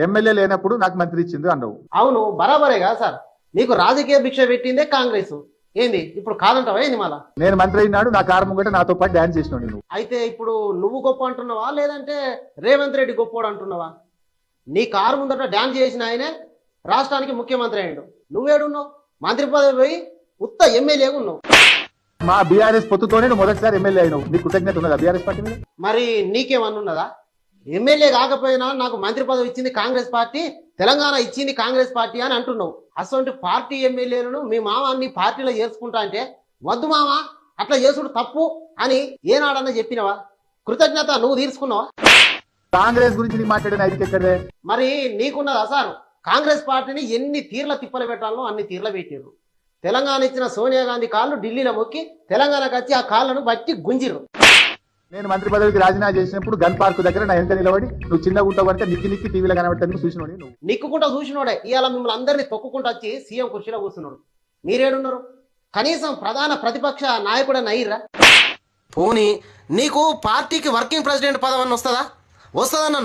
MLA లేనప్పుడు నాకు మంత్రి ఇచ్చింది అన్నావు. అవును బరాబరే కదా సార్, నీకు రాజకీయ భిక్ష పెట్టిందే కాంగ్రెస్, ఏంది ఇప్పుడు కాదంటావా ఏంది మళ్ళా? నేను మంత్రి అయినాడు నా కారు ముంగట నాతో పాటు డాన్స్ చేసినావు నువ్వు. అయితే ఇప్పుడు నువ్వు గొప్ప అంటున్నావా లేదంటే రేవంత్ రెడ్డి గొప్పోడు అంటున్నావా? నీ కారు ముందట డాన్స్ చేసిన ఆయనే రాష్ట్రానికి ముఖ్యమంత్రి అయ్యాడు, నువ్వేడున్నావు? మంత్రి పదవి పోయి ఉత్త ఎమ్మెల్యేగా ఉన్నావు. మా బీఆర్ఎస్ పొత్తుతోనే నువ్వు మొదటిసారి ఎమ్మెల్యే అయినావు. నీకు కృతజ్ఞత ఉన్నదా బీఆర్ఎస్ పార్టీ మీద? మరి నీకేమన్నున్నదా? ఎమ్మెల్యే కాకపోయినా నాకు మంత్రి పదవి ఇచ్చింది కాంగ్రెస్ పార్టీ, తెలంగాణ ఇచ్చింది కాంగ్రెస్ పార్టీ అని అంటున్నావు. అసలు పార్టీ ఎమ్మెల్యేలను మీ మామ అన్ని పార్టీలో చేర్చుకుంటా అంటే వద్దు మామ అట్లా చేసుడు తప్పు అని ఏనాడన్నా చెప్పినవా? కృతజ్ఞత నువ్వు తీర్చుకున్నావా? కాంగ్రెస్ గురించి నీ మాట్లాడిన ఐదు ఎక్కడే? మరి నీకున్నదా సార్? కాంగ్రెస్ పార్టీని ఎన్ని తీర్ల తిప్పలు పెట్టాలో అన్ని తీర్ల పెట్టారు. తెలంగాణ ఇచ్చిన సోనియా గాంధీ కాళ్ళు ఢిల్లీలో మొక్కి తెలంగాణకు వచ్చి ఆ కాళ్ళను బట్టి గుంజిరు. నేను మంత్రి పదవికి రాజీనామా చేసినప్పుడు గన్ పార్క్ దగ్గర నా వెనక నిలబడి నువ్వు చిన్నగా ఉంటావు అంటే నిక్కి టీవీలో కనబట్టడానికి చూసినోడి నువ్వు. నిక్కుకుంటా చూసినోడే ఇవాళ మిమ్మల్ని అందరినీ తొక్కుకుంటూ వచ్చి సీఎం కుర్చీలో కూర్చున్నాడు. మీరేడున్నారు? కనీసం ప్రధాన ప్రతిపక్ష నాయకుడని అయ్యిర్రా? పోనీ నీకు పార్టీకి వర్కింగ్ ప్రెసిడెంట్ పదవి వస్తుందా? వస్తుందన్న